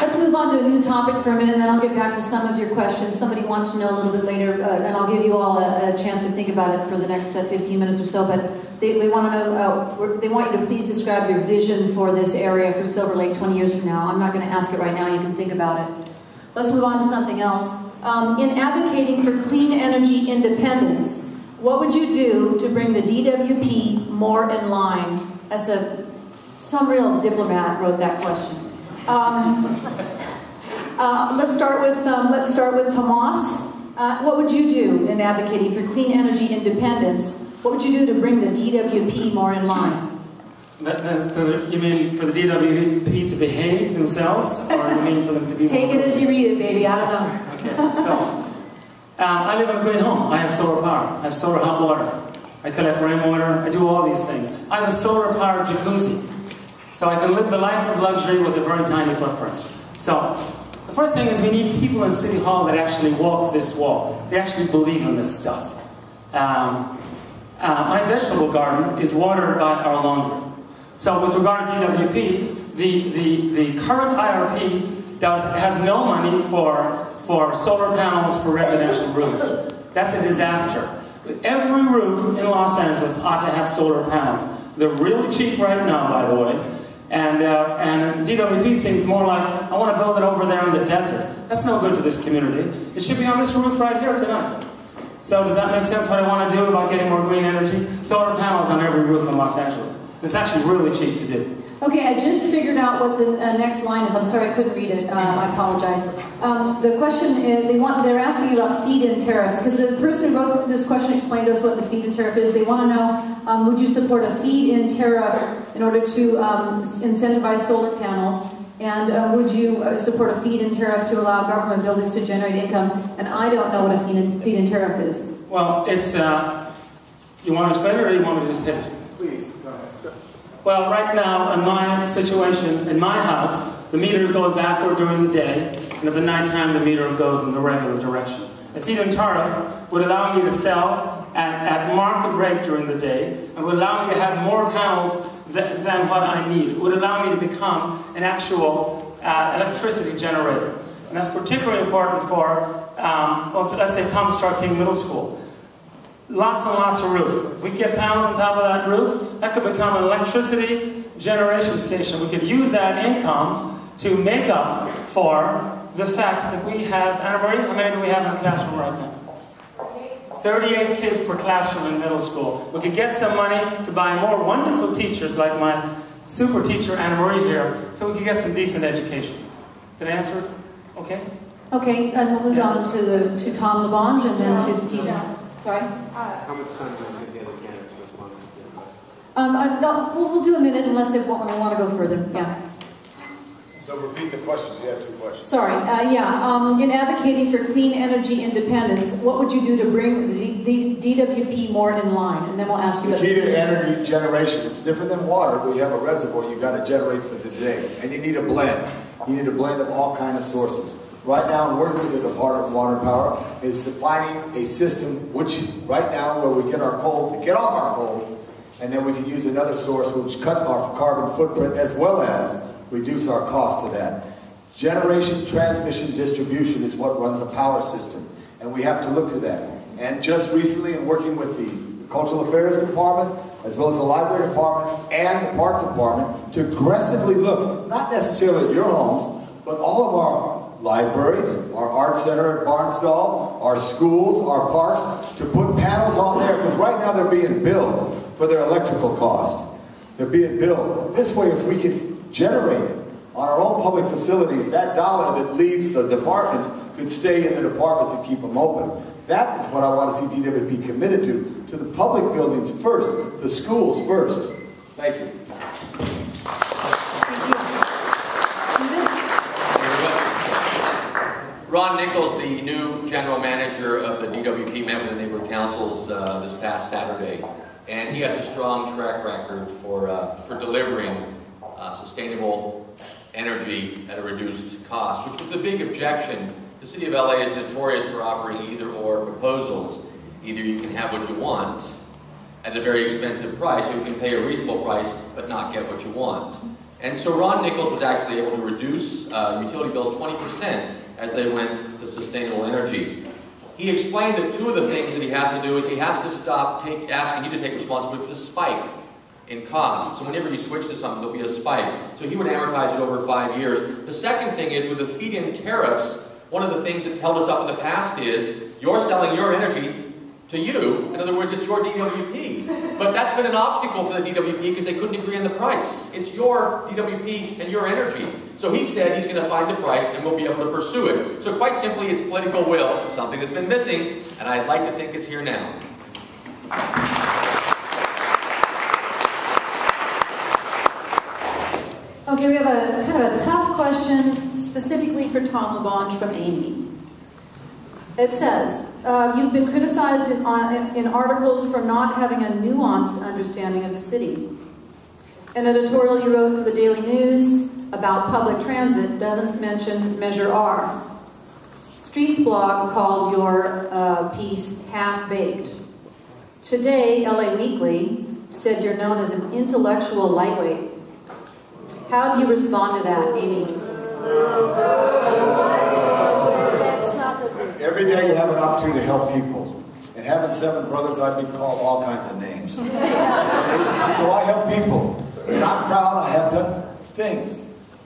Let's move on to a new topic for a minute, and then I'll get back to some of your questions. Somebody wants to know a little bit later, and I'll give you all a chance to think about it for the next 15 minutes or so, but they want to know, they want you to please describe your vision for this area for Silver Lake 20 years from now. I'm not going to ask it right now, you can think about it. Let's move on to something else. In advocating for clean energy independence, what would you do to bring the DWP more in line? Some real diplomat wrote that question. Let's start with Tomas. What would you do in advocating for clean energy independence? What would you do to bring the DWP more in line? You mean for the DWP to behave themselves, or you mean for them to be? Take it as you read it, baby. I don't know. Okay. So, I live in a green home. I have solar power. I have solar hot water. I collect rainwater. I do all these things. I have a solar-powered jacuzzi. So I can live the life of luxury with a very tiny footprint. So the first thing is we need people in City Hall that actually walk this walk. They actually believe in this stuff. My vegetable garden is watered by our laundry. So with regard to DWP, the current IRP has no money for solar panels for residential roofs. That's a disaster. Every roof in Los Angeles ought to have solar panels. They're really cheap right now, by the way. And DWP seems more like, I want to build it over there in the desert. That's no good to this community. It should be on this roof right here tonight. So does that make sense what I want to do about getting more green energy? Solar panels on every roof in Los Angeles. It's actually really cheap to do. Okay, I just figured out what the next line is. I'm sorry I couldn't read it. I apologize. The question is, they're asking about feed-in tariffs. Because the person who wrote this question explained to us what the feed-in tariff is. They want to know, would you support a feed-in tariff in order to incentivize solar panels? And would you support a feed-in tariff to allow government buildings to generate income? And I don't know what a feed-in tariff is. Well, it's, you want to explain it or you want me to just hit it? Please, go ahead. Well, right now, in my situation, in my house, the meter goes backward during the day, and at the nighttime, the meter goes in the regular direction. A feed-in tariff would allow me to sell at market rate during the day, and would allow me to have more panels than what I need. It would allow me to become an actual electricity generator. And that's particularly important for, let's say, Thomas Stark King Middle School. Lots and lots of roof. If we get panels on top of that roof, that could become an electricity generation station. We could use that income to make up for the fact that we have, Anna Marie, how many do we have in the classroom right now? 38 kids per classroom in middle school. We could get some money to buy more wonderful teachers like my super teacher Anna Marie here, so we could get some decent education. Did I answer it? Okay? Okay, and we'll move on to Tom LaBonge and then to Stephen. Sorry? How much time do you get a candidate's response to the question? We'll do a minute unless they want to go further. Yeah. So repeat the questions. You had two questions. Sorry. In advocating for clean energy independence, what would you do to bring the DWP more in line? And then we'll ask you. The key to energy generation, it's different than water, where you have a reservoir you've got to generate for the day. And you need a blend. You need a blend of all kinds of sources. Right now, I'm working with the Department of Water and Power, is defining a system which, right now, where we get our coal, to get off our coal, and then we can use another source which cut our carbon footprint as well as reduce our cost to that. Generation, transmission, distribution is what runs a power system, and we have to look to that. And just recently, in working with the Cultural Affairs Department, as well as the Library Department and the Park Department, to aggressively look, not necessarily at your homes, but all of our libraries, our art center at Barnsdall, our schools, our parks, to put panels on there, because right now they're being billed for their electrical cost. They're being billed. This way, if we can generate it on our own public facilities, that dollar that leaves the departments could stay in the departments and keep them open. That is what I want to see DWP committed to the public buildings first, the schools first. Thank you. Ron Nichols, the new general manager of the DWP, met with the neighborhood councils this past Saturday, and he has a strong track record for delivering sustainable energy at a reduced cost, which was the big objection. The city of LA is notorious for offering either-or proposals. Either you can have what you want at a very expensive price, or you can pay a reasonable price but not get what you want. And so Ron Nichols was actually able to reduce utility bills 20% as they went to sustainable energy. He explained that two of the things that he has to do is he has to stop asking you to take responsibility for the spike in costs. So whenever you switch to something, there'll be a spike. So he would amortize it over 5 years. The second thing is with the feed-in tariffs, one of the things that's held us up in the past is you're selling your energy to you. In other words, it's your DWP. But that's been an obstacle for the DWP because they couldn't agree on the price. It's your DWP and your energy. So he said he's going to find the price and we'll be able to pursue it. So quite simply, it's political will, something that's been missing, and I'd like to think it's here now. Okay, we have a kind of a tough question specifically for Tom LaBonge from Amy. It says, you've been criticized in articles for not having a nuanced understanding of the city. An editorial you wrote for the Daily News about public transit doesn't mention Measure R. Streets blog called your piece half-baked. Today, LA Weekly said you're known as an intellectual lightweight. How do you respond to that, Amy? Every day you have an opportunity to help people. And having 7 brothers, I've been called all kinds of names. So I help people. And I'm proud I have done things.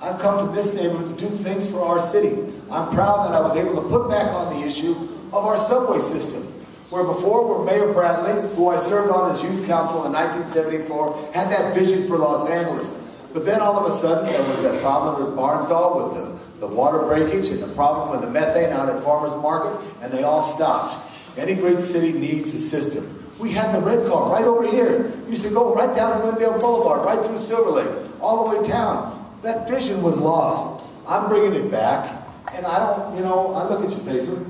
I've come from this neighborhood to do things for our city. I'm proud that I was able to put back on the issue of our subway system. Where before, Mayor Bradley, who I served on as youth council in 1974, had that vision for Los Angeles. But then all of a sudden, there was that problem with Barnsdall with the water breakage and the problem with the methane out at Farmers Market, and they all stopped. Any great city needs a system. We had the red car right over here. We used to go right down Glendale Boulevard, right through Silver Lake, all the way down. That vision was lost. I'm bringing it back, and I don't, I look at your paper,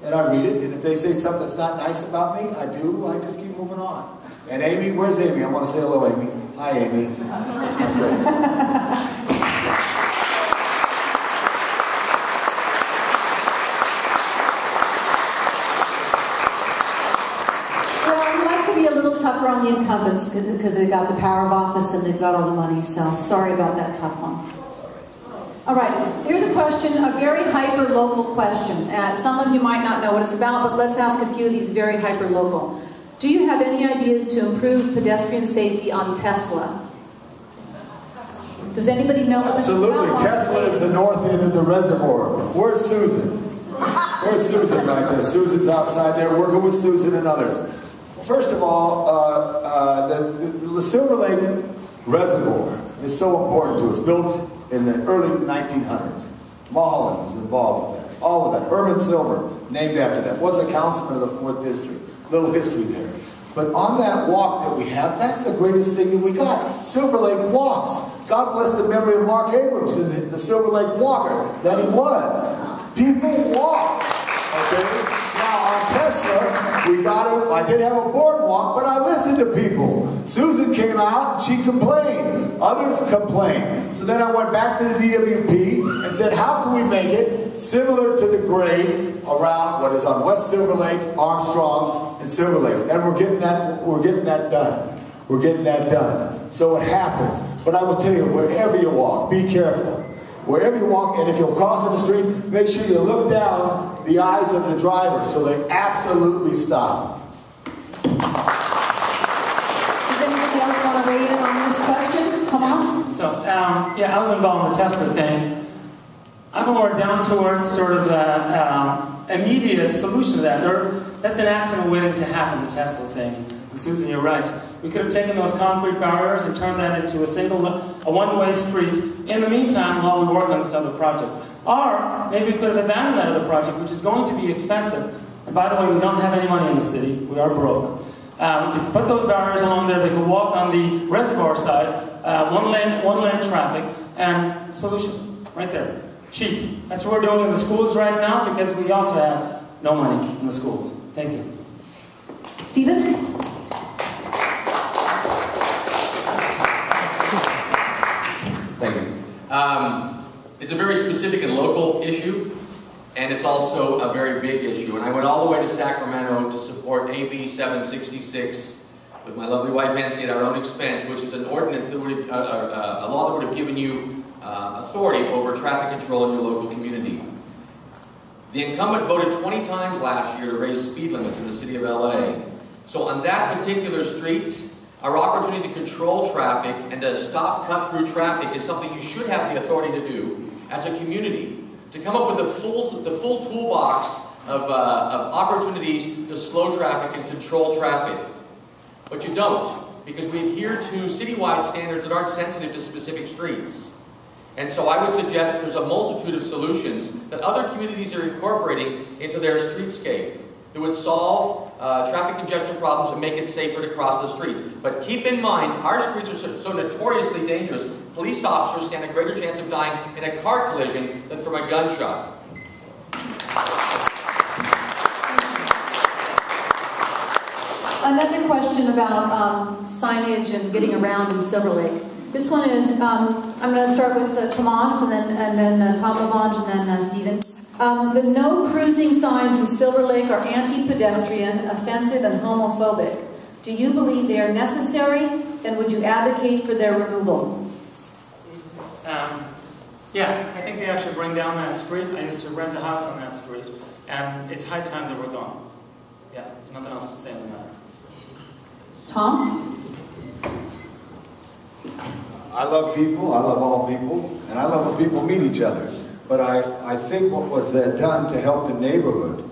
and I read it, and if they say something that's not nice about me, I just keep moving on. And Amy, where's Amy? I want to say hello, Amy. Hi, Amy. Well, we like to be a little tougher on the incumbents because they've got the power of office and they've got all the money, so sorry about that tough one. All right, here's a question, a very hyper-local question. Some of you might not know what it's about, but let's ask a few of these very hyper-local. Do you have any ideas to improve pedestrian safety on Tesla? Does anybody know what this is about? Absolutely. Tesla is the north end of the reservoir. Where's Susan? Where's Susan right there? Susan's outside there working with Susan and others. First of all, the Silver Lake Reservoir is so important to us. Built in the early 1900s. Mulholland was involved with that. All of that. Herman Silver, named after that, was a councilman of the 4th District. Little history there. But on that walk that we have, that's the greatest thing that we got. Silver Lake walks. God bless the memory of Mark Abrams and the Silver Lake walker that he was. People walk. Okay? Now on Tesla, I did have a boardwalk, but I listened to people. Susan came out and she complained. Others complained. So then I went back to the DWP and said, how can we make it similar to the grade around what is on West Silver Lake, Armstrong, and Silver Lake? And we're getting that done. We're getting that done. So it happens. But I will tell you, wherever you walk, be careful. Wherever you walk, and if you're crossing the street, make sure you look down the eyes of the driver so they absolutely stop. Does anybody else want to weigh in on this question? Tomas? So, yeah, I was involved in the Tesla thing. I'm more down towards sort of the immediate solution to that. That's an accident waiting to happen, the Tesla thing. And Susan, you're right. We could have taken those concrete barriers and turned that into a one-way street in the meantime while we work on this other project. Or maybe we could have abandoned that other project, which is going to be expensive. And by the way, we don't have any money in the city. We are broke. We could put those barriers along there. They could walk on the reservoir side, one lane traffic, and solution right there. Cheap. That's what we're doing in the schools right now because we also have no money in the schools. Thank you. Stephen? Thank you. It's a very specific and local issue, and it's also a very big issue. And I went all the way to Sacramento to support AB 766 with my lovely wife Nancy at our own expense, which is an ordinance that would have, a law that would have given you authority over traffic control in your local community. The incumbent voted 20 times last year to raise speed limits in the city of LA. So on that particular street, our opportunity to control traffic and to stop cut-through traffic is something you should have the authority to do as a community. To come up with the full toolbox of opportunities to slow traffic and control traffic. But you don't, because we adhere to citywide standards that aren't sensitive to specific streets. And so I would suggest that there's a multitude of solutions that other communities are incorporating into their streetscape that would solve traffic congestion problems and make it safer to cross the streets. But keep in mind, our streets are so notoriously dangerous, police officers stand a greater chance of dying in a car collision than from a gunshot. Another question about signage and getting around in Silver Lake. This one is, I'm going to start with Tomas and then Tom LaBonge and then Stephen. The no cruising signs in Silver Lake are anti-pedestrian, offensive, and homophobic. Do you believe they are necessary, and would you advocate for their removal? Yeah, I think they actually bring down that street. I used to rent a house on that street, and it's high time they were gone. Yeah, nothing else to say on that. Tom? I love people, I love all people, and I love when people meet each other. But I think what was done to help the neighborhood,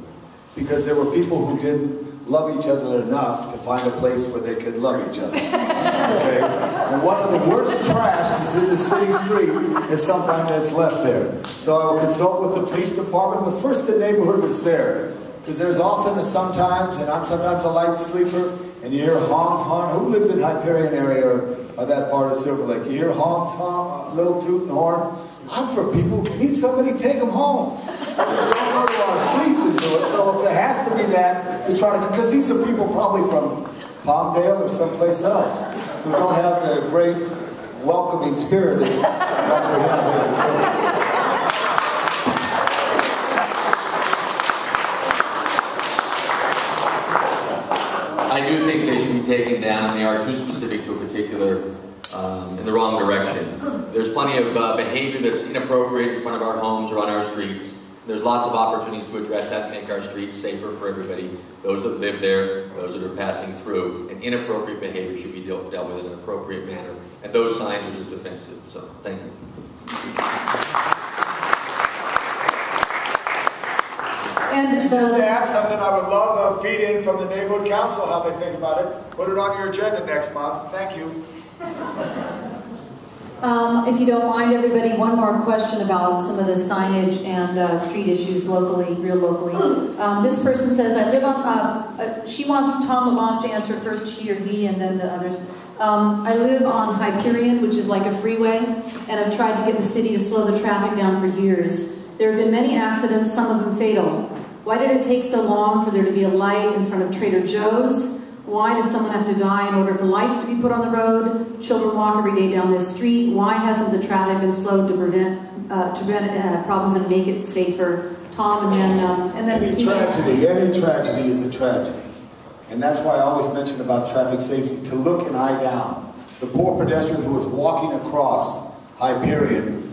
because there were people who didn't love each other enough to find a place where they could love each other. Okay? And one of the worst trash that's in the city street is sometimes that's left there. So I will consult with the police department, but first the neighborhood that's there. Because there's often sometimes, and I'm sometimes a light sleeper, and you hear honks, honk. Who lives in Hyperion area or that part of Silver Lake? You hear honks, honk, a little toot and horn. I'm for people who need somebody, take them home. Just don't go to our streets and do it. So if there has to be that, to try to, because these are people probably from Palmdale or someplace else who don't have the great welcoming spirit that we have here in Silver Lake. I do think they should be taken down, and they are too specific to a particular, in the wrong direction. There's plenty of behavior that's inappropriate in front of our homes or on our streets. There's lots of opportunities to address that and make our streets safer for everybody, those that live there, those that are passing through. And inappropriate behavior should be dealt with in an appropriate manner. And those signs are just offensive. So, thank you. And just to add something, I would love a feed in from the neighborhood council, how they think about it. Put it on your agenda next month. Thank you. If you don't mind, everybody, one more question about some of the signage and street issues locally, real locally. This person says, I live on, she wants Tom LaBonge to answer first, she or he, and then the others. I live on Hyperion, which is like a freeway, and I've tried to get the city to slow the traffic down for years. There have been many accidents, some of them fatal. Why did it take so long for there to be a light in front of Trader Joe's? Why does someone have to die in order for lights to be put on the road? Children walk every day down this street. Why hasn't the traffic been slowed to prevent problems and make it safer? Tom, and then any tragedy is a tragedy. And that's why I always mention about traffic safety, to look an eye down. The poor pedestrian who was walking across Hyperion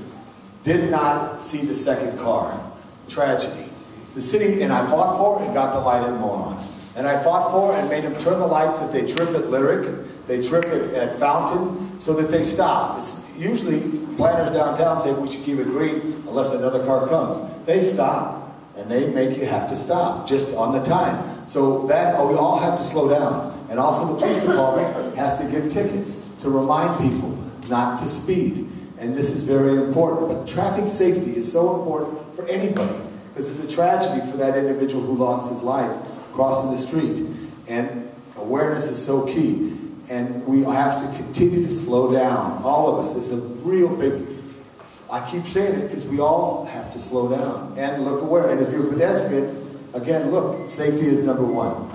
did not see the second car. Tragedy. The city, and I fought for it and got the light at Monon. And I fought for it and made them turn the lights that they trip at Lyric, they trip at Fountain, so that they stop. It's usually planners downtown say we should keep it green unless another car comes. They stop, and they make you have to stop just on the time. So that we all have to slow down. And also the police department has to give tickets to remind people not to speed. And this is very important. But traffic safety is so important for anybody, because it's a tragedy for that individual who lost his life crossing the street. And awareness is so key. And we have to continue to slow down. All of us. It's a real big, I keep saying it because we all have to slow down and look aware. And if you're a pedestrian, again, look, safety is number one.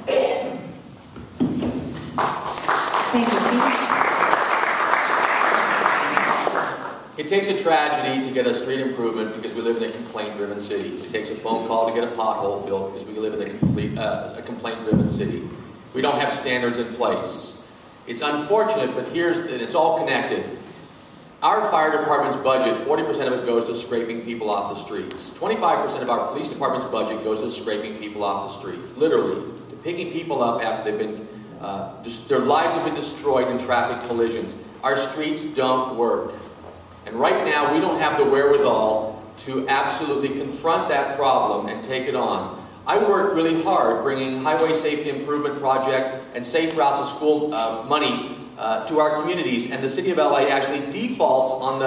Thank you, Steve. It takes a tragedy to get a street improvement because we live in a complaint-driven city. It takes a phone call to get a pothole filled because we live in a complaint-driven city. We don't have standards in place. It's unfortunate, but it's all connected. Our fire department's budget, 40% of it goes to scraping people off the streets. 25% of our police department's budget goes to scraping people off the streets. Literally, to picking people up after they've been, their lives have been destroyed in traffic collisions. Our streets don't work. And right now, we don't have the wherewithal to absolutely confront that problem and take it on. I work really hard bringing Highway Safety Improvement Project and Safe Routes to School money to our communities, and the City of LA actually defaults on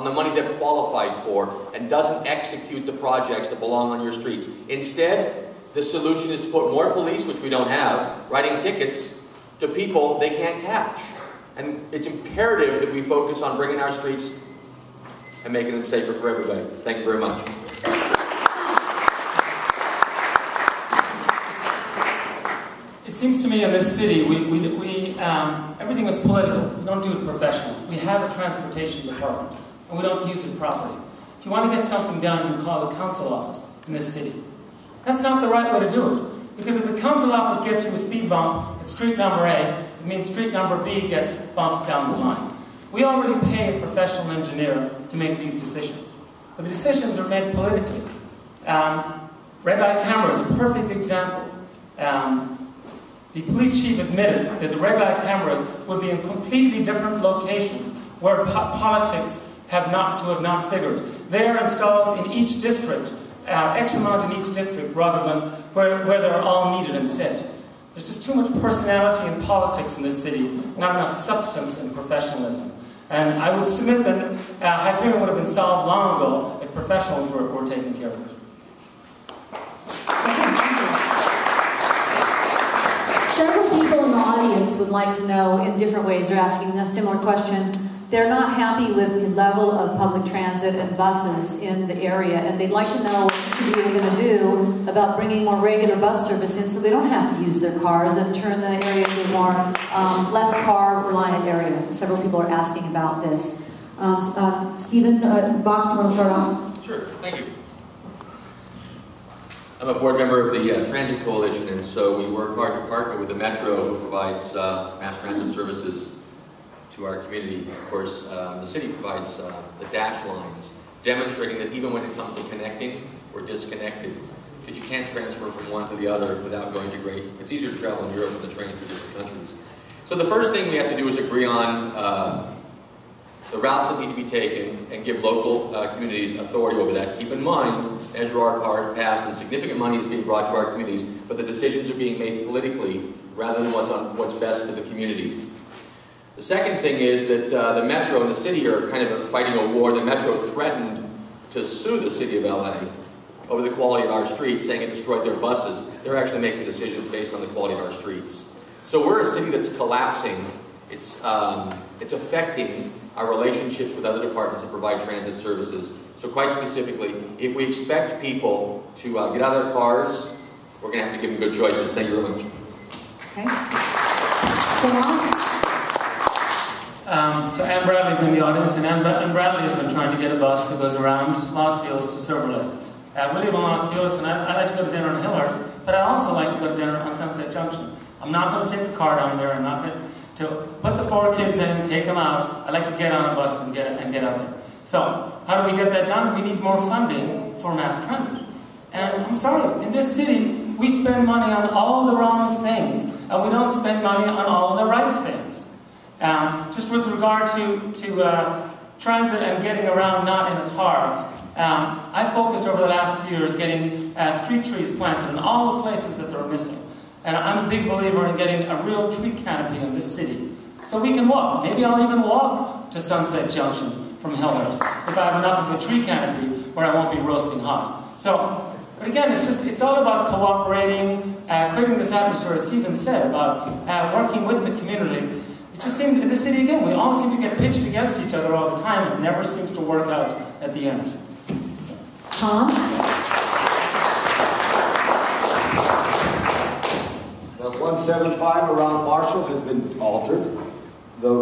the money they've qualified for and doesn't execute the projects that belong on your streets. Instead, the solution is to put more police, which we don't have, writing tickets to people they can't catch. And it's imperative that we focus on bringing our streets and making them safer for everybody. Thank you very much. It seems to me in this city, everything is political. We don't do it professionally. We have a transportation department, and we don't use it properly. If you want to get something done, you call the council office in this city. That's not the right way to do it, because if the council office gets you a speed bump at street number A, it means street number B gets bumped down the line. We already pay a professional engineer to make these decisions, but the decisions are made politically. Red light camera is a perfect example. The police chief admitted that the red light cameras would be in completely different locations where politics have not figured. They are installed in each district, X amount in each district, rather than where they're all needed instead. There's just too much personality and politics in this city, not enough substance and professionalism. And I would submit that Hyperion would have been solved long ago if professionals were taking care of it. Several people in the audience would like to know in different ways. They're asking a similar question. They're not happy with the level of public transit and buses in the area, and they'd like to know what you are going to do about bringing more regular bus service in so they don't have to use their cars and turn the area into a more less car-reliant area. Several people are asking about this. Stephen, Box, do you want to start off? Sure, thank you. I'm a board member of the Transit Coalition, and so we work hard to partner with the Metro, who provides mass transit services to our community. Of course, the city provides the dash lines, demonstrating that even when it comes to connecting, we're disconnected. Because you can't transfer from one to the other without going to great... It's easier to travel in Europe than to train through different countries. So the first thing we have to do is agree on the routes that need to be taken and give local communities authority over that. Keep in mind, as our part passed, and significant money is being brought to our communities, but the decisions are being made politically rather than what's best for the community. The second thing is that the Metro and the city are kind of fighting a war. The Metro threatened to sue the city of LA over the quality of our streets, saying it destroyed their buses. They're actually making decisions based on the quality of our streets. So we're a city that's collapsing. It's affecting our relationships with other departments that provide transit services. So quite specifically, if we expect people to get out of their cars, we're going to have to give them good choices. Thank you very much. Okay. Tomas? So Ann Bradley's in the audience, and Ann Bradley has been trying to get a bus that goes around Los Feliz to Silver Lake. We live on Los Feliz, and I like to go to dinner on Hillers, but I also like to go to dinner on Sunset Junction. I'm not going to take the car down there. I'm not going to put the 4 kids in, take them out. I like to get on a bus and get out there. So how do we get that done? We need more funding for mass transit. And I'm sorry, in this city, we spend money on all the wrong things, and we don't spend money on all the right things. Just with regard to transit and getting around not in a car, I focused over the last few years getting street trees planted in all the places that they're missing. And I'm a big believer in getting a real tree canopy in this city. So we can walk. Maybe I'll even walk to Sunset Junction from Hillers if I have enough of a tree canopy where I won't be roasting hot. So, but again, it's all about cooperating, creating this atmosphere, as Stephen said, about working with the community. It just seems, in the city again, we all seem to get pitched against each other all the time. It never seems to work out at the end. So. Tom? The 175 around Marshall has been altered. The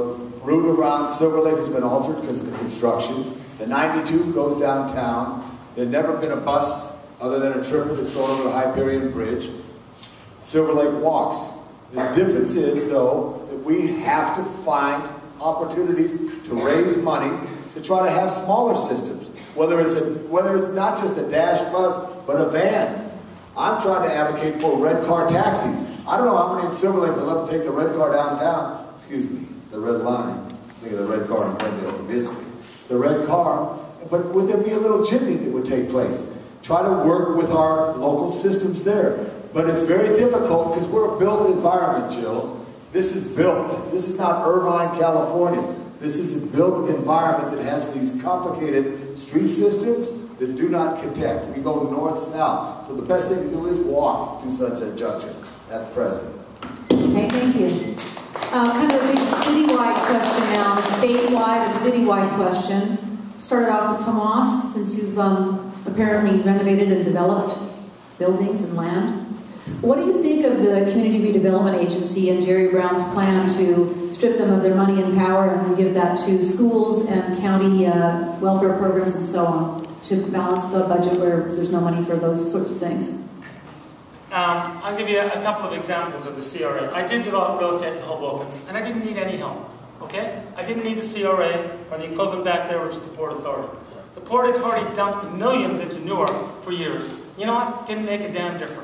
route around Silver Lake has been altered because of the construction. The 92 goes downtown. There's never been a bus other than a tripper that's going over the Hyperion Bridge. Silver Lake walks. The difference is, though, that we have to find opportunities to raise money to try to have smaller systems. Whether it's not just a dash bus, but a van. I'm trying to advocate for red car taxis. I don't know how many in Silver Lake would love to take the red car downtown. Excuse me, the red line. Think of the red car in Glendale from history. The red car, but would there be a little jitney that would take place? Try to work with our local systems there. But it's very difficult because we're a built environment, Jill. This is built. This is not Irvine, California. This is a built environment that has these complicated street systems that do not connect. We go north-south. So the best thing to do is walk to Sunset Junction at present. Okay, thank you. Kind of a big citywide question now, a statewide and citywide question. Started off with Tomas, since you've apparently renovated and developed buildings and land. What do you think of the Community Redevelopment Agency and Jerry Brown's plan to strip them of their money and power and give that to schools and county welfare programs and so on to balance the budget where there's no money for those sorts of things? I'll give you a couple of examples of the CRA. I did develop real estate in Hoboken, and I didn't need any help, okay? I didn't need the CRA or the equivalent back there, which is the Port Authority. The Port Authority dumped millions into Newark for years. You know what? Didn't make a damn difference.